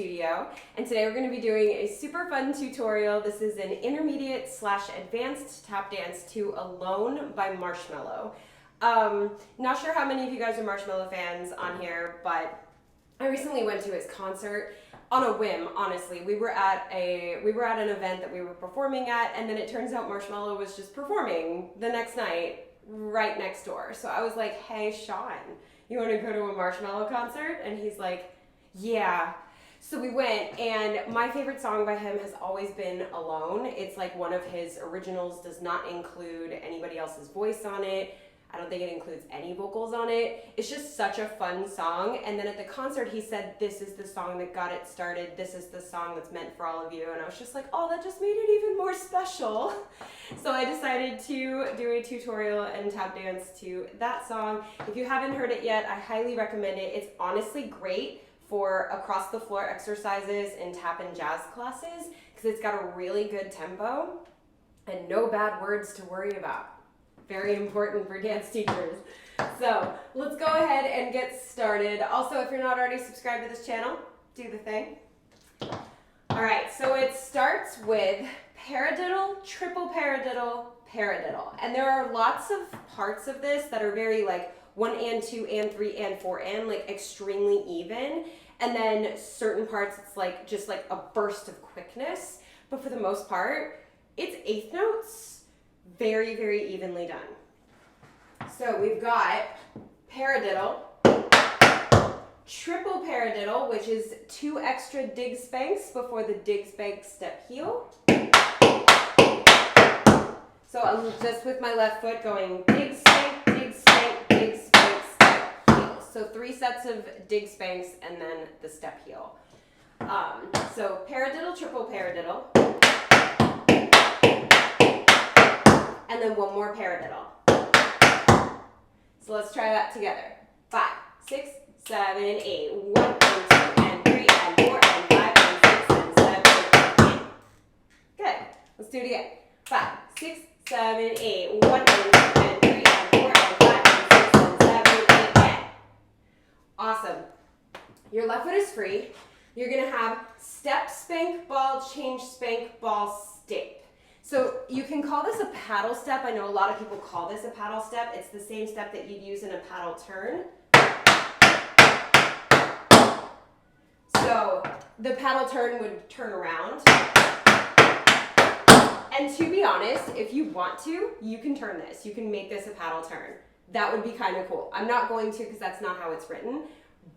studio, and today we're going to be doing a super fun tutorial. This is an intermediate / advanced tap dance to Alone by Marshmello. Not sure how many of you guys are Marshmello fans on here, but I recently went to his concert on a whim, honestly. We were at an event that we were performing at, and then it turns out Marshmello was just performing the next night right next door. So I was like, hey, Sean, you want to go to a Marshmello concert? And he's like, yeah. So we went, and my favorite song by him has always been Alone. It's like one of his originals, does not include anybody else's voice on it. I don't think it includes any vocals on it. It's just such a fun song. And then at the concert, he said, this is the song that got it started. This is the song that's meant for all of you. And I was just like, oh, that just made it even more special. So I decided to do a tutorial and tap dance to that song. If you haven't heard it yet, I highly recommend it. It's honestly great for across the floor exercises and tap and jazz classes because it's got a really good tempo and no bad words to worry about. Very important for dance teachers. So let's go ahead and get started. Also, if you're not already subscribed to this channel, do the thing. All right, so it starts with paradiddle, triple paradiddle, paradiddle. And there are lots of parts of this that are very like 1 and 2 and 3 and 4 and like extremely even. And then certain parts, it's like just like a burst of quickness. But for the most part, it's eighth notes. Very, very evenly done. So we've got paradiddle, triple paradiddle, which is 2 extra dig spanks before the dig spank step heel. So I'm just with my left foot going dig spank, dig spank, dig spank, step heel. So 3 sets of dig spanks and then the step heel. So paradiddle, triple paradiddle. And then 1 more paradiddle. So let's try that together. 5, 6, 7, 8. 1 and 2 and 3 and 4 and 5 and 6 and 7 and 8. Good. Let's do it again. 5, 6, 7, 8. 1 and 2 and 3 and 4 and 5 and 6 and 7 and 8. Awesome. Your left foot is free. You're going to have step, spank, ball, change, spank, ball, step. So you can call this a paddle step. I know a lot of people call this a paddle step. It's the same step that you'd use in a paddle turn. So the paddle turn would turn around. And to be honest, if you want to, you can turn this. You can make this a paddle turn. That would be kind of cool. I'm not going to because that's not how it's written,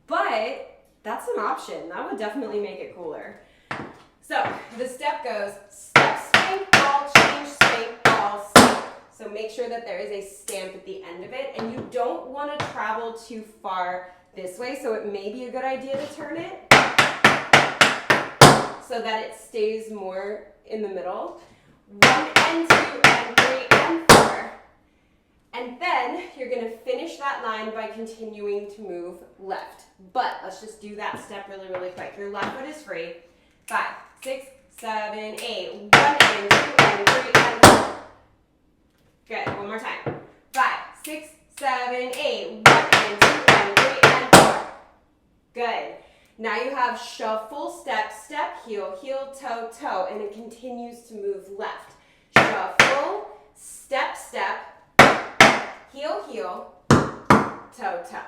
but that's an option. That would definitely make it cooler. So the step goes step, spank, ball, change, spank, ball, step. So make sure that there is a stamp at the end of it, and you don't want to travel too far this way, so it may be a good idea to turn it so that it stays more in the middle. 1 and 2 and 3 and 4. And then you're going to finish that line by continuing to move left. But let's just do that step really, really quick. Your left foot is free. 5, 6, 7, 8. 1 and 2 and 3 and 4. Good. One more time. 5, 6, 7, 8. 1 and 2 and 3 and 4. Good. Now you have shuffle, step, step, heel, heel, toe, toe, and it continues to move left. Shuffle, step, step, heel, heel, toe, toe.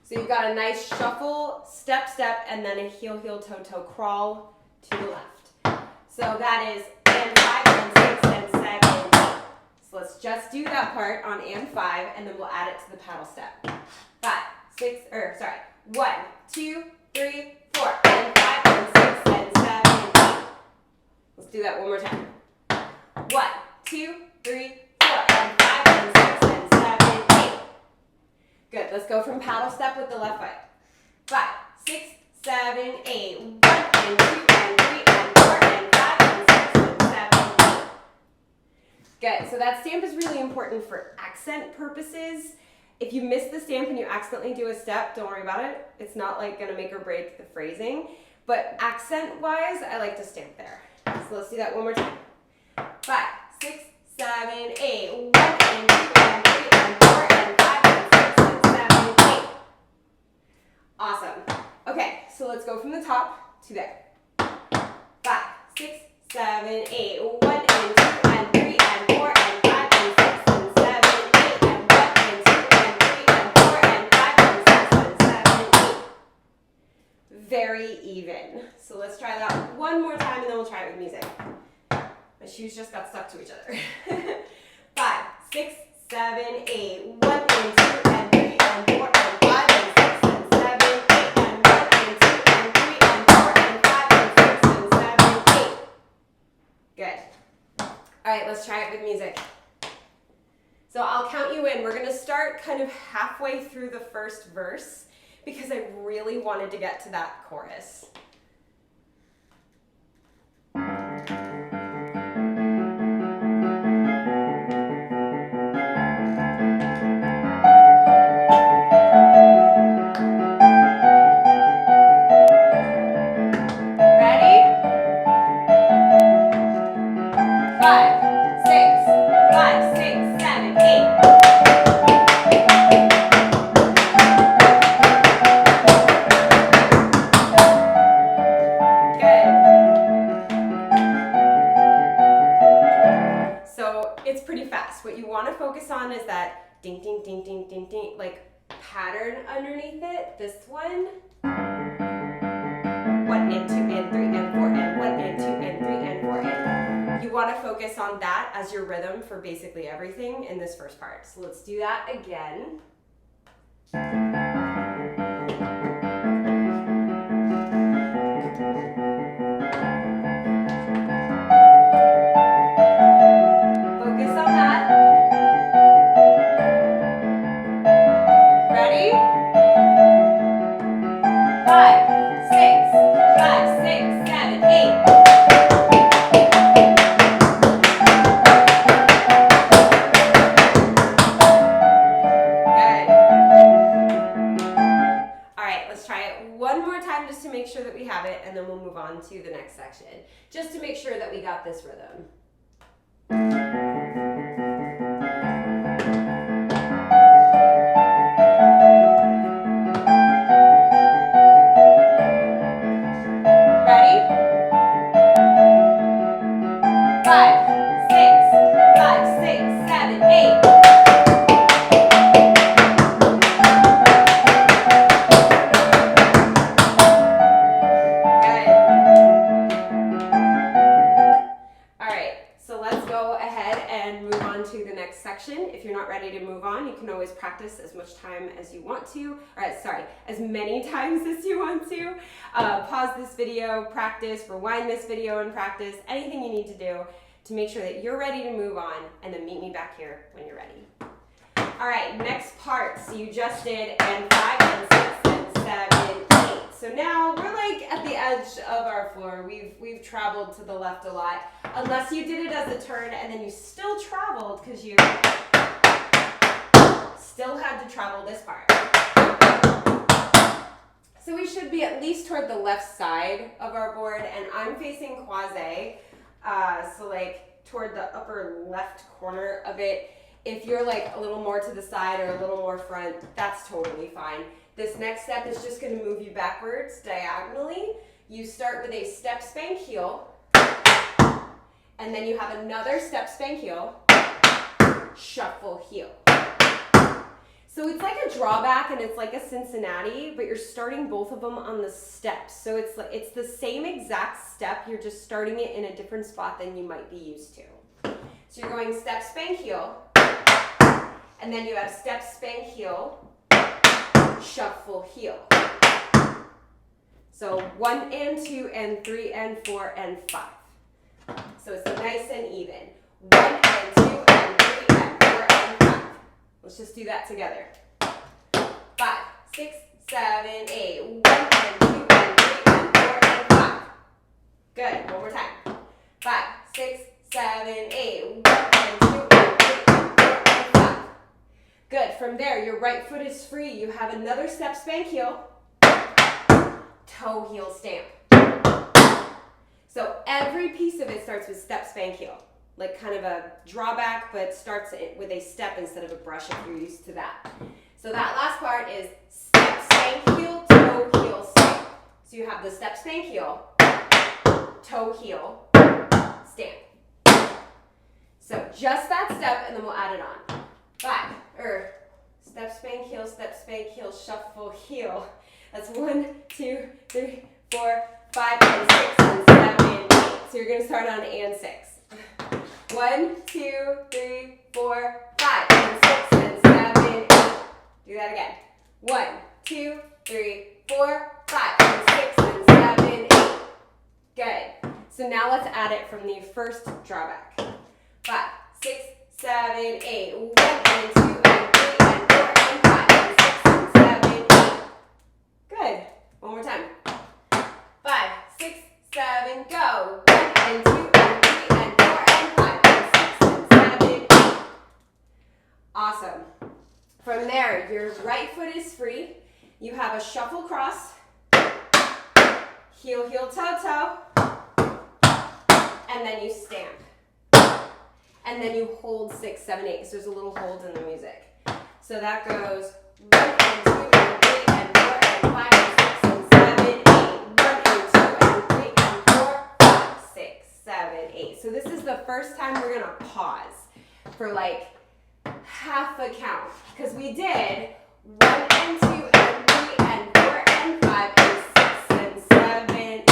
So you've got a nice shuffle, step, step, and then a heel, heel, toe, toe crawl to the left. So that is and 5 and 6 and 7 and 8. So let's just do that part on and 5, and then we'll add it to the paddle step. 1, 2, 3, 4, and 5 and 6 and 7 and 8. Let's do that one more time. 1, 2, 3, 4, and 5 and 6 and 7 and 8. Good. Let's go from paddle step with the left foot. 5, 6, 7, 8. 1 and 2 and 3 and 4 and 5 and 6 and 7 and 8. Good. So that stamp is really important for accent purposes. If you miss the stamp and you accidentally do a step, don't worry about it. It's not like gonna make or break the phrasing. But accent-wise, I like to stamp there. So let's do that one more time. 5, 6, 7, 8. 1 and 2 and 3 and 4 and 5 and 6 and 7 and 8. Awesome. Okay, so let's go top to there. 5, 6, 7, 8. 1 and 2 and 3 and 4 and 5 and 6 and 7, 8 and 1 and 2 and 3 and 4 and 5 and 6 and 7, 8. Very even. So let's try that one more time and then we'll try it with music. My shoes just got stuck to each other. 5, 6, 7, 8. 1 and 2 and 3 and 4 and 5 and 6 and 7, 8 and 1 and 2 and 3 and 4 and 5 and 6 and 7, 8. Good. All right, let's try it with music. So I'll count you in. We're going to start kind of halfway through the first verse because I really wanted to get to that chorus. Is that ding, ding, ding, ding, ding, ding, like pattern underneath it. This one. 1 and 2 and 3 and 4 and 1 and 2 and 3 and 4 and. You want to focus on that as your rhythm for basically everything in this first part. So let's do that again. And then we'll move on to the next section, just to make sure that we got this rhythm. Ready? 5, 6, 5, 6, 7, 8. If you're not ready to move on, you can always practice as much time as you want to, or as many times as you want to. Pause this video, practice, rewind this video and practice, anything you need to do to make sure that you're ready to move on, and then meet me back here when you're ready. All right, next part. So you just did and 5 and 6 and 7, 8. So now we're like at the edge of our floor. We've traveled to the left a lot, unless you did it as a turn and then you still traveled because you still had to travel this part. So we should be at least toward the left side of our board, and I'm facing quasi, so like toward the upper left corner of it. If you're like a little more to the side or a little more front, that's totally fine. This next step is just going to move you backwards diagonally. You start with a step spank heel, and then you have another step spank heel, shuffle heel. So it's like a drawback and it's like a Cincinnati, but you're starting both of them on the steps. So it's the same exact step, you're just starting it in a different spot than you might be used to. So you're going step spank heel, and then you have step spank heel, shuffle heel. So 1 and 2 and 3 and 4 and 5. So it's nice and even. 1 and 2 and 3 and 4 and 5. Let's just do that together. 5, 6, 7, 8. 1 and 2 and 3 and 4 and 5. Good. One more time. 5, 6, 7, 8. 1 and 2 and 3 and 4 and 5. Good. From there, your right foot is free. You have another step spank heel, toe heel stamp. So every piece of it starts with step spank heel, like kind of a drawback, but starts with a step instead of a brush if you're used to that. So that last part is step spank heel, toe heel stamp. So you have the step, spank, heel, toe, heel, stamp. So just that step, and then we'll add it on. 5, step, spank, heel, shuffle, heel. That's 1, 2, 3, 4, 5, and 6, and 7, 8. So you're going to start on and 6. 1, 2, 3, 4, 5, and 6, and 7, 8. Do that again. 1, 2, 3, 4, 5, and 6, and 7, 8. Good. So now let's add it from the first drawback. 5, 6, 7, 8. 1 and 2 and 3 and 4 and 5 and 6 and 7, 8. Good. One more time. 5, 6, 7, go. 1 and 2 and 3 and 4 and 5 and 6 and 7, 8. Awesome. From there, your right foot is free. You have a shuffle cross, heel, heel, toe, toe, and then you stamp. And then you hold 6, 7, 8, because there's a little hold in the music. So that goes 1 and 2 and 3 and 4 and 5 and 6 and 7, 8. 1 and 2 and 3 and 4, 5, 6, 7, 8. So this is the first time we're going to pause for like half a count. Because we did 1 and 2 and 3 and 4 and 5 and 6 and 7, 8.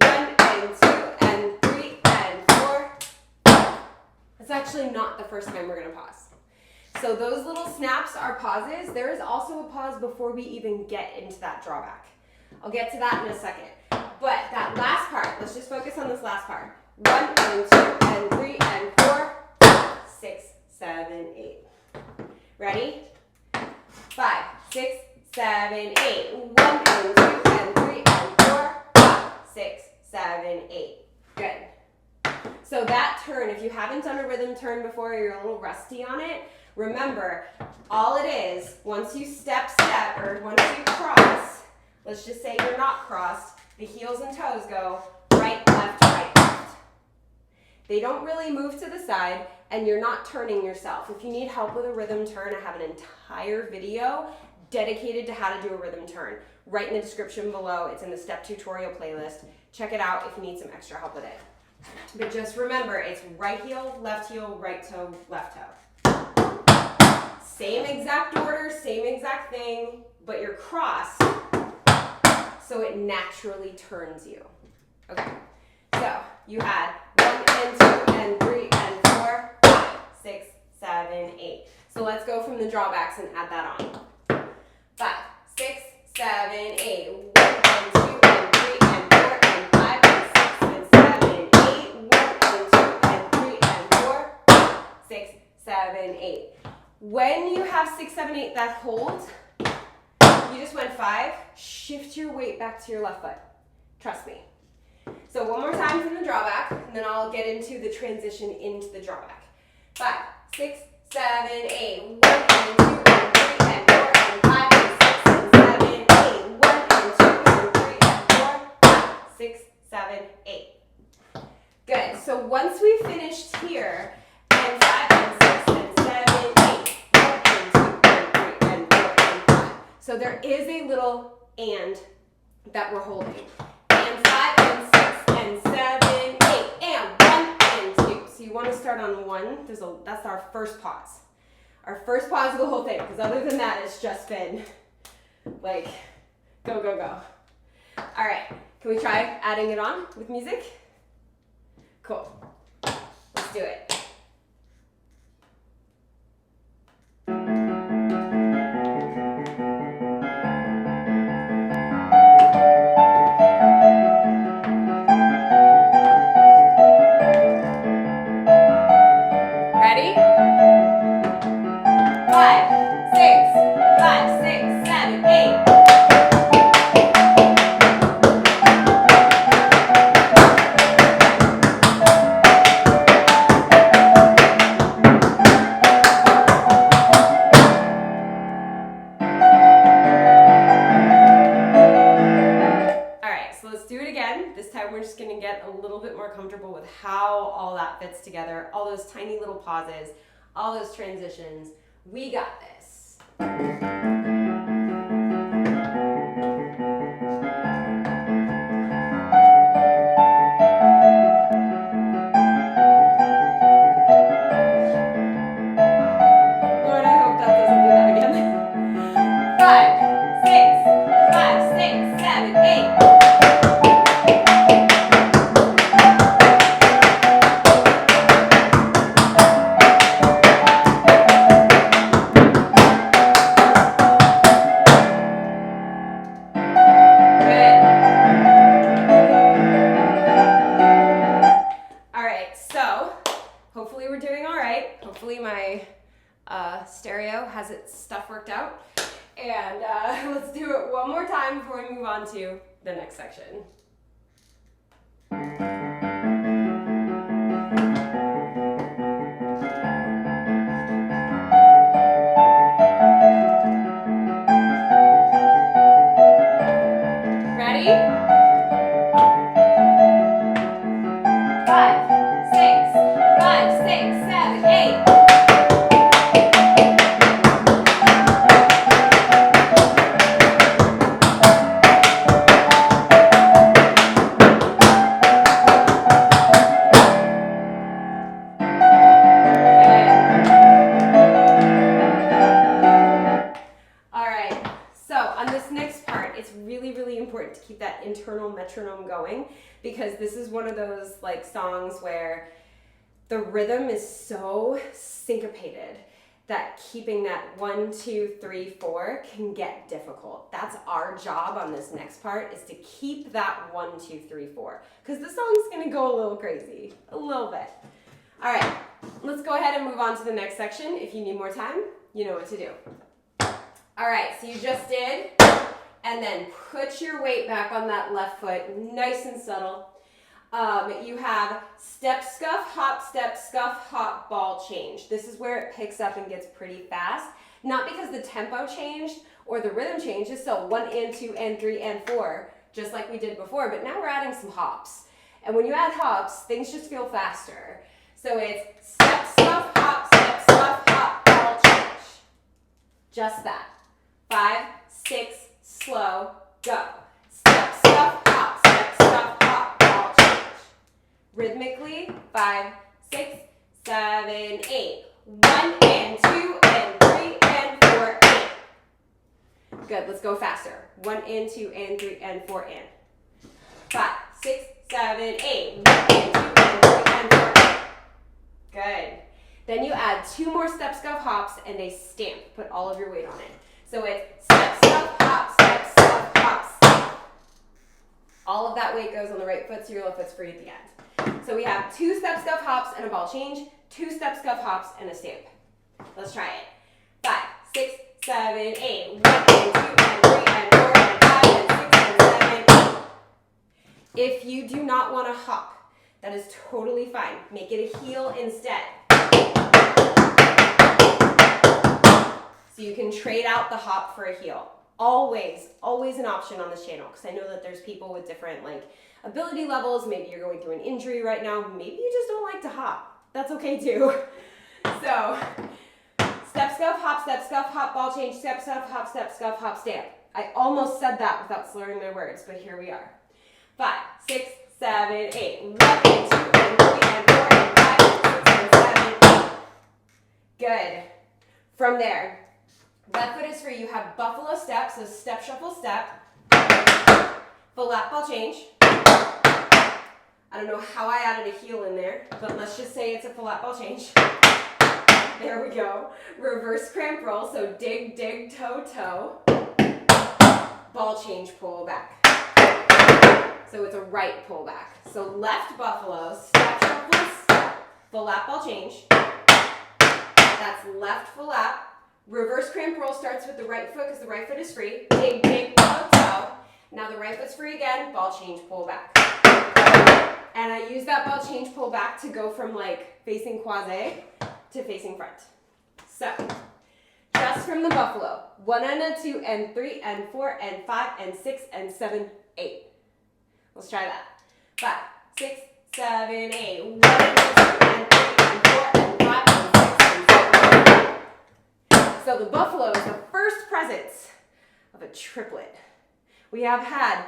1 and 2 and 3 and 4. It's actually not the first time we're going to pause. So those little snaps are pauses. There is also a pause before we even get into that drawback. I'll get to that in a second. But that last part, let's just focus on this last part. 1 and 2 and 3 and 4, 6, 7, 8. Ready? 5, 6, 7, 8. 1 and 2 and 3 and 4, 5, 6, 7, 8. Good. So that turn, if you haven't done a rhythm turn before, you're a little rusty on it, remember, all it is, once you step, or once you cross, let's just say you're not crossed, the heels and toes go right, left, right, left. They don't really move to the side, and you're not turning yourself. If you need help with a rhythm turn, I have an entire video dedicated to how to do a rhythm turn. Right in the description below, it's in the step tutorial playlist. Check it out if you need some extra help with it. But just remember, it's right heel, right toe, left toe. Same exact order, same exact thing, but you're crossed, so it naturally turns you. Okay, so you had 1 and 2 and 3 and 4, 5, 6, 7, 8. So let's go from the drawbacks and add that on. 5, 6, 7, 8. 1 and 2 and 3 and 4 and 5 and 6 and 7, 8. 1 and 2 and 3 and 4, 5, 6, 7, 8. When you have 6, 7, 8 that hold, you just went 5, shift your weight back to your left foot. Trust me. So one more time from the drawback, and then I'll get into the transition into the drawback. 5, 6, 7, 8. 1 and 2 and 3 and 4 and 5 and 6 and 7, 8. 1 and 2 and 3 and 4, 5, 6, 7, 8. Good. So once we finished here, and 5 and 6 and 7, 8. 1 and 2 and 3 and 4 and 5. So there is a little and that we're holding. And 5 and 6 and 7, 8. And 1 and 2. So you want to start on 1. That's our first pause. Our first pause of the whole thing, because other than that, it's just been like go, go, go. All right, can we try adding it on with music? Cool. Let's do it. Ready? 5, 6, 5, 6, 7, 8. This time we're just going to get a little bit more comfortable with how all that fits together, all those tiny little pauses, all those transitions. We got this. all right. Hopefully my stereo has its stuff worked out. And let's do it one more time before we move on to the next section. Ready? 5, 6, 5, 6, 7, 8. To keep that internal metronome going, because this is one of those like songs where the rhythm is so syncopated that keeping that 1, 2, 3, 4 can get difficult. That's our job on this next part, is to keep that 1, 2, 3, 4, because the song's gonna go a little crazy, a little bit. All right, let's go ahead and move on to the next section. If you need more time, you know what to do. All right, so you just did. And then put your weight back on that left foot, nice and subtle. You have step, scuff, hop, ball change. This is where it picks up and gets pretty fast. Not because the tempo changed or the rhythm changed, it's still 1 and 2 and 3 and 4, just like we did before, but now we're adding some hops. And when you add hops, things just feel faster. So it's step, scuff, hop, ball change. Just that. 5, 6, slow, go. Step, scuff, hop, ball change. Rhythmically, 5, 6, 7, 8. 1 and 2 and 3 and 4 and. Good, let's go faster. 1 and 2 and 3 and 4 and. 5, 6, 7, 8. 1 and 2 and 3 and 4 and. Good. Then you add 2 more step, scuff, hops and a stamp. Put all of your weight on it. So it's step, scuff, hop, step, stamp. All of that weight goes on the right foot, so your left foot's free at the end. So we have 2 step, scuff, hops and a ball change, 2 step, scuff, hops and a stamp. Let's try it. 5, 6, 7, 8. 1 and 2 and 3 and 4 and 5 and 6 and 7, 8. If you do not want to hop, that is totally fine. Make it a heel instead. So you can trade out the hop for a heel. Always an option on this channel, because I know that there's people with different ability levels. Maybe you're going through an injury right now. Maybe you just don't like to hop. That's okay too. So step, scuff, hop, ball change, step, scuff, hop, stamp. I almost said that without slurring my words, but here we are. 5, 6, 7, 8. 1 and 2 and 3 and 4 and 5 and 6 and 7, 8. Good. From there, left foot is free. You have buffalo step, so step, shuffle, step. Full lap ball change. I don't know how I added a heel in there, but let's just say it's a full lap ball change. There we go. Reverse cramp roll, so dig, dig, toe, toe. Ball change, pull back. So it's a right pull back. So left buffalo, step, shuffle, step. Full lap ball change. That's left full lap. Reverse cramp roll starts with the right foot because the right foot is free. Dig, dig, toe, toe. Now the right foot's free again. Ball change, pull back. And I use that ball change, pull back to go from facing croisé to facing front. So, just from the buffalo. 1 and a 2 and 3 and 4 and 5 and 6 and 7, 8. Let's try that. 5, 6, 7, 8. 1 and 2 and 3 and 4 and 5 and 6 and 7, 8. So the buffalo is the first presence of a triplet. We have had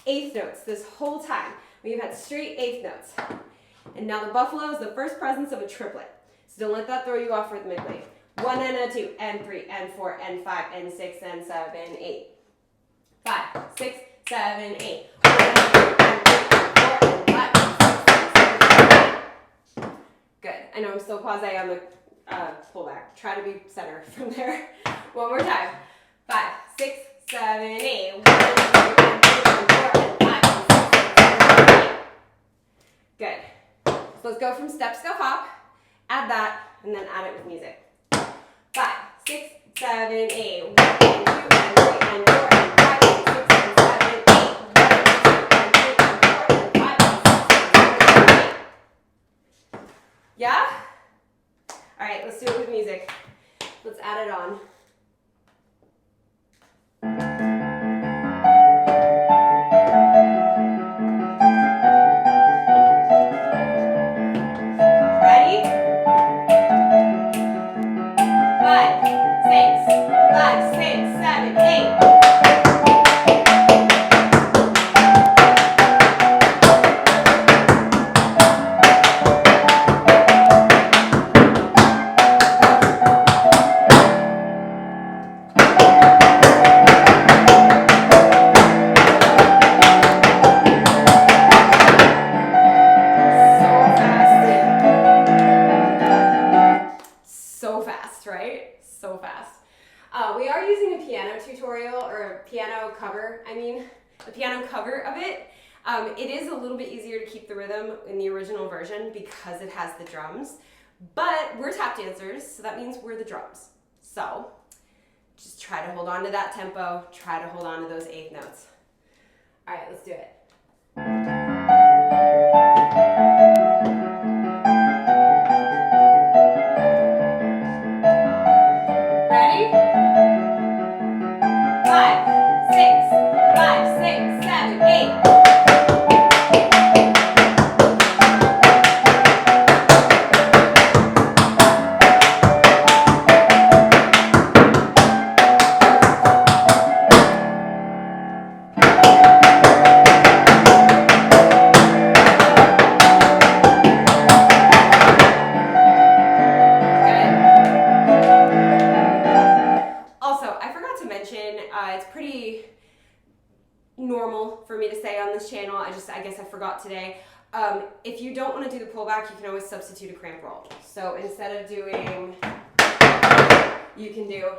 eighth notes this whole time. We've had straight eighth notes. And now the buffalo is the first presence of a triplet. So don't let that throw you off rhythmically. 1 and a 2 and 3 and 4 and 5 and 6 and 7, 8. 5, 6, 7, 8. 1 and 2 and 3 and 4 and 5 and 6 and 7, 8. Good. I know I'm still quasi on the pullback. Try to be center from there. One more time. 5, 6, 7, 8. 1 and 2 and 3 and 4 and 5 and 6 and 7, 8. Good. So let's go from step, scuff, hop. Add that, and then add it with music. 5, 6, 7, 8. 1 and 2 and 3 and 4 and 5 and 6 and 7, 8. 1 and 2 and 3 and 4 and 5 and 6 and 7, 8. Yeah? All right, let's do it with music. Let's add it on. Ready? 5, 6, 7, 8. So fast, right? So fast. We are using a piano tutorial, or a piano cover, a piano cover of it. It is a little bit easier to keep the rhythm in the original version because it has the drums, but we're tap dancers, so that means we're the drums. So just try to hold on to that tempo, try to hold on to those eighth notes. All right, let's do it. Ready? 5, 6, 5, 6, 7, 8. It's pretty normal for me to say on this channel. I guess I forgot today. If you don't want to do the pullback, you can always substitute a cramp roll. So instead of doing, you can do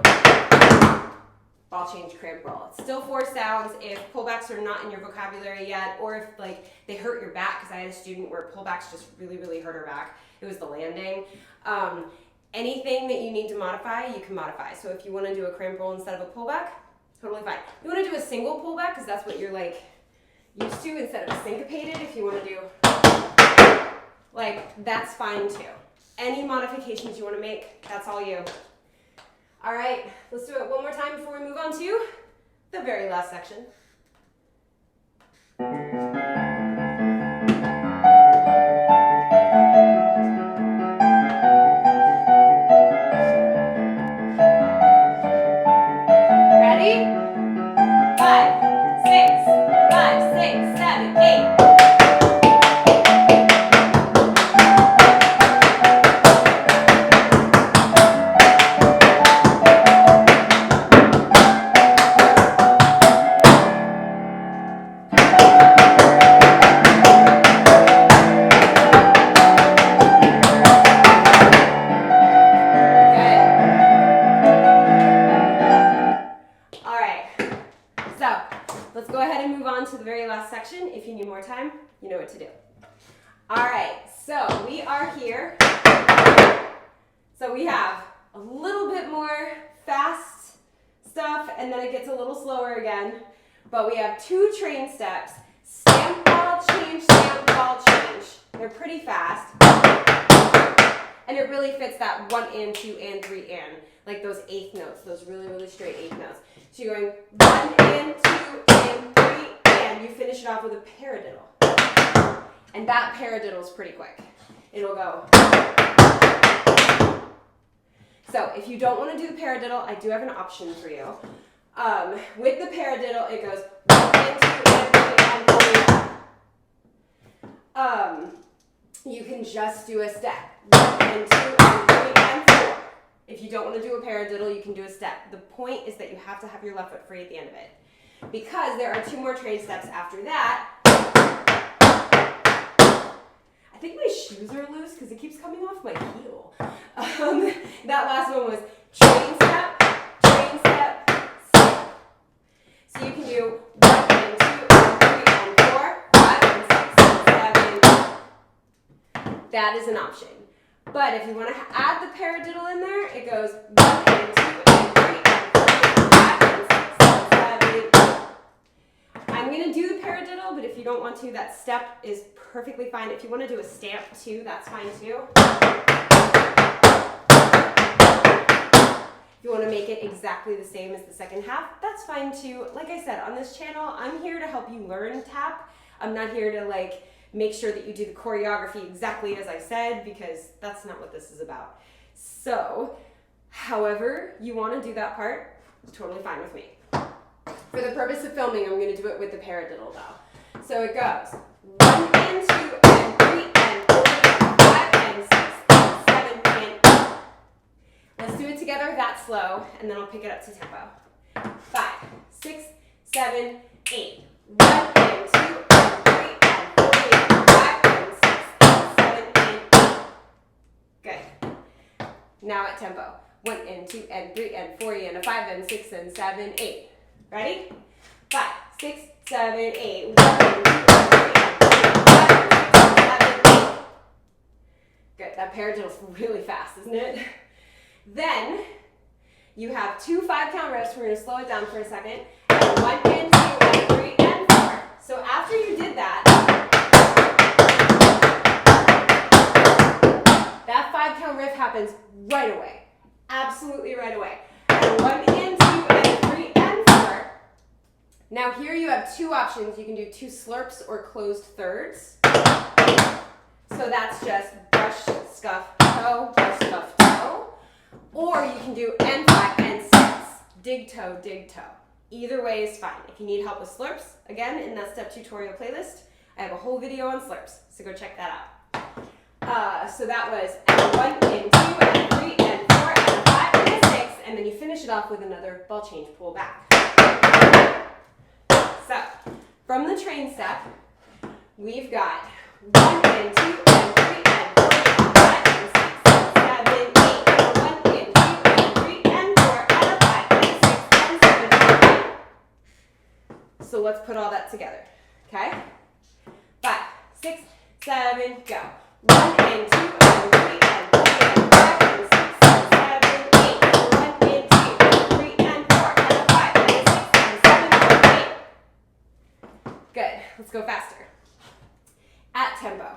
ball change cramp roll. It's still 4 sounds. If pullbacks are not in your vocabulary yet, or if they hurt your back, because I had a student where pullbacks just really hurt her back. It was the landing. Anything that you need to modify, you can modify. So if you want to do a cramp roll instead of a pullback, totally fine. You want to do a single pullback because that's what you're used to, instead of syncopated. If you want to do that's fine too. Any modifications you want to make, that's all you. All right, let's do it one more time before we move on to the very last section. Ready? 5, 6, 5, 6, 7, 8. Let's go ahead and move on to the very last section. If you need more time, you know what to do. All right, so we are here. So we have a little bit more fast stuff, and then it gets a little slower again. But we have 2 train steps. Stamp, ball, change, stamp, ball, change. They're pretty fast. And it really fits that 1 and 2 and 3 and, like those eighth notes, those really straight eighth notes. So you're going 1 and 2 and 3 and you finish it off with a paradiddle. And that paradiddle is pretty quick. It'll go. So if you don't want to do the paradiddle, I do have an option for you. With the paradiddle, it goes 1 and 2 and 3 and 4. You can just do a step. 1 and 2 and 3 and 4. If you don't want to do a paradiddle, you can do a step. The point is that you have to have your left foot free at the end of it. Because there are 2 more train steps after that. I think my shoes are loose because it keeps coming off my heel. That last one was train step, step. So you can do 1 and 2 and 3 and 4, 5 and 6 and 7. That is an option. But if you want to add the paradiddle in there, it goes 1 and 2 and 3 and 4 and 5 and 6 and 7. I'm going to do the paradiddle, but if you don't want to, that step is perfectly fine. If you want to do a stamp too, that's fine too. If you want to make it exactly the same as the second half, that's fine too. Like I said, on this channel, I'm here to help you learn tap. I'm not here to like make sure that you do the choreography exactly as I said, because that's not what this is about. So, however you want to do that part, it's totally fine with me. For the purpose of filming, I'm going to do it with the paradiddle though. So it goes 1 and 2 and 3 and 4 and 5 and 6 and 7 and 8. Let's do it together that slow, and then I'll pick it up to tempo. 5, 6, 7, 8. 1 and 2 and 3 and 4 and 5 and 6 and 7 and 8. Good. Now at tempo. 1 and 2 and 3 and 4 and 5 and 6 and 7, 8. Ready? 5, 6, 7, 8. 1 and 2 and 3 and 4 and 5 and 6 and 7, 8. Good. That paradiddle's really fast, isn't it? Then you have 2 5-count riffs. We're going to slow it down for a second. And 1 and 2 and 3 and 4. So after you did that, that 5-count riff happens right away. Absolutely right away. And 1 and 2 and 3 and 4. Now here you have 2 options. You can do 2 slurps or closed thirds. So that's just brush, scuff, toe, brush, scuff, toe. Or you can do N5, N6, dig toe, dig toe. Either way is fine. If you need help with slurps, again, in that step tutorial playlist, I have a whole video on slurps, so go check that out. So that was N1, N2, N3, N4, N5, and N6, and then you finish it off with another ball change, pull back. So, from the train step, we've got 1 and 2 and 3 and 4 and 5 and 6 and 7, 8. 1 and 2 and 3 and 4 and a 5 and 6 and 7 and 8. So let's put all that together, okay? 5, 6, 7, go. 1 and 2 and 3 and 4 and 5 and 6 and 7, 8. 1 and 2 and 3 and 4 and a 5 and 6 and 7 and 8. Good. Let's go faster. At tempo.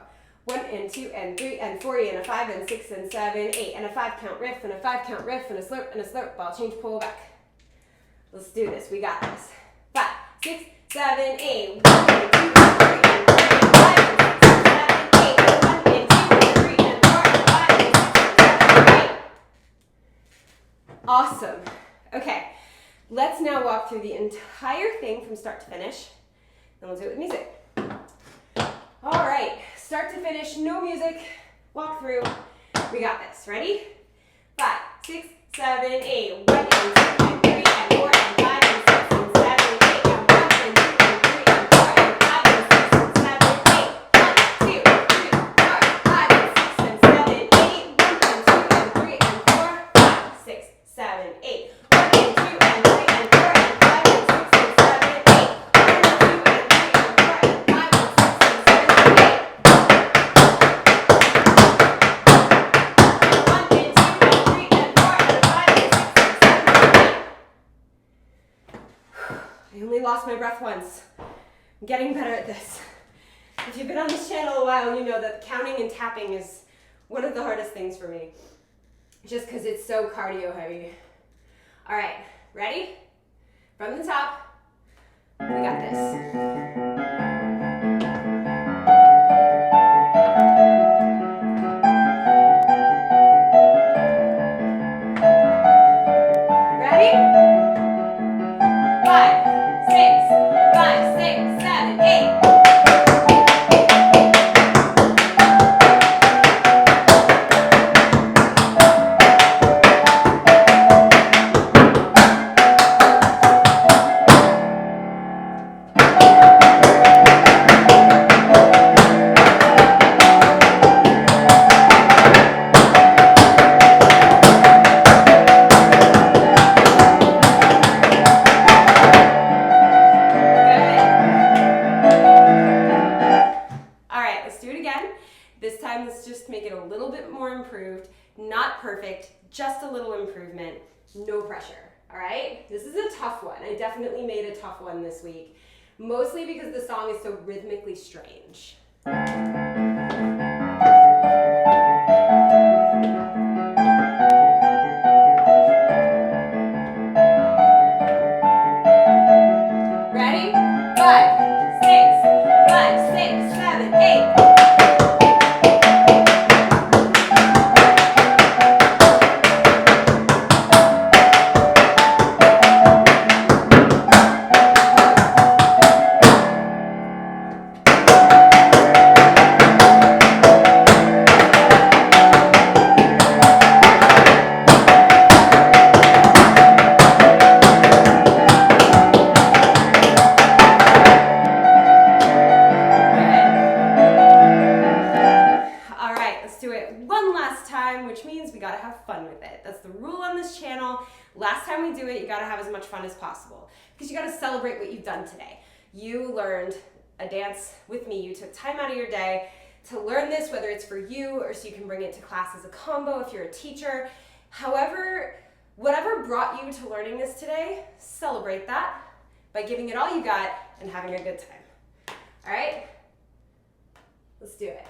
1 and 2 and 3 and 4 and a 5 and 6 and 7, 8. And a 5-count riff and a 5-count riff and a slurp, ball change, pull back. Let's do this. We got this. 5, 6, 7, 8. 1 and 2 and 3 and 4 and 5 and 6 and 7, 8. 1 and 2 and 3 and 4 and 5 and 6 and 7 and 8. Awesome. Okay. Let's now walk through the entire thing from start to finish. Then we'll do it with music. All right. Start to finish, no music. Walk through. We got this. Ready? 5, 6, 7, 8. 1 and 2 and 3 and 4 and 5 and 6 and 7, 8. And 1 and 2 and 3 and 4 and 5 and 6 and 7, 8. 1, 2, 3, 4, 5 and 6 and 7, 8. 1 and 2 and 3 and 4, 5, 6, 7, 8. 1 and 2 and 3 and 4 and 5 and 6 and 7, 8. 1 and 2 and 3 and 4 and 5 and 6 and 7 and 8. I only lost my breath once. I'm getting better at this. If you've been on this channel a while, you know that counting and tapping is one of the hardest things for me. Just because it's so cardio heavy. All right, ready? From the top, we got this. perfect, just a little improvement, no pressure, all right? This is a tough one. I definitely made a tough one this week, mostly because the song is so rhythmically strange. Ready? 5, 6, 5, 6, 7, 8. Which means we gotta have fun with it. That's the rule on this channel. Last time we do it, you gotta have as much fun as possible because you gotta celebrate what you've done today. You learned a dance with me. You took time out of your day to learn this, whether it's for you or so you can bring it to class as a combo if you're a teacher. However, whatever brought you to learning this today, celebrate that by giving it all you got and having a good time. All right? Let's do it.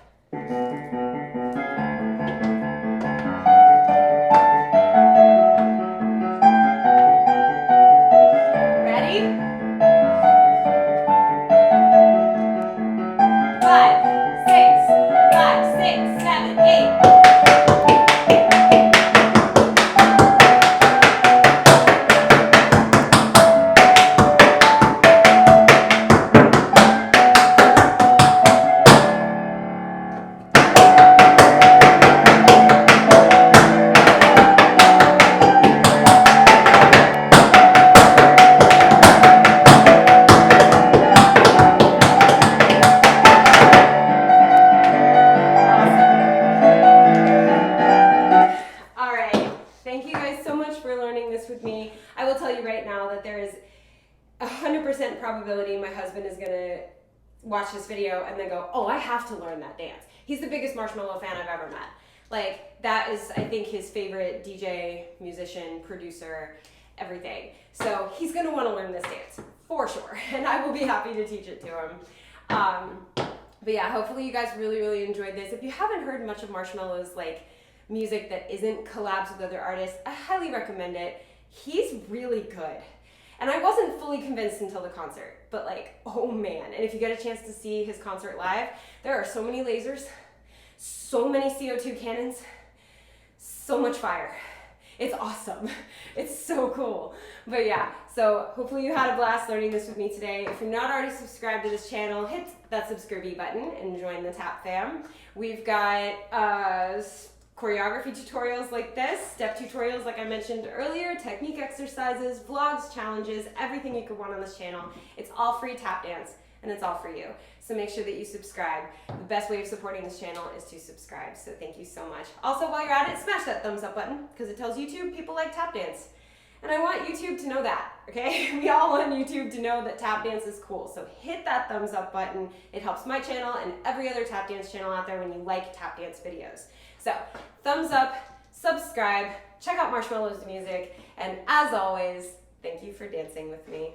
With me. I will tell you right now that there is 100% probability my husband is gonna watch this video and then go, oh, I have to learn that dance. He's the biggest Marshmello fan I've ever met. Like, that is, I think, his favorite DJ, musician, producer, everything. So he's gonna wanna learn this dance, for sure, and I will be happy to teach it to him. But yeah, hopefully you guys really, really enjoyed this. If you haven't heard much of Marshmello's like music that isn't collabs with other artists, I highly recommend it. He's really good. And I wasn't fully convinced until the concert, but like, oh man. And if you get a chance to see his concert live, there are so many lasers, so many CO2 cannons, so much fire. It's awesome. It's so cool. But yeah, so hopefully you had a blast learning this with me today. If you're not already subscribed to this channel, hit that subscribe button and join the TAP fam. We've got choreography tutorials like this, step tutorials like I mentioned earlier, technique exercises, vlogs, challenges, everything you could want on this channel. It's all free tap dance and it's all for you. So make sure that you subscribe. The best way of supporting this channel is to subscribe, so thank you so much. Also, while you're at it, smash that thumbs up button because it tells YouTube people like tap dance. And I want YouTube to know that, okay? We all want YouTube to know that tap dance is cool. So hit that thumbs up button. It helps my channel and every other tap dance channel out there when you like tap dance videos. So thumbs up, subscribe, check out Marshmello's music, and as always, thank you for dancing with me.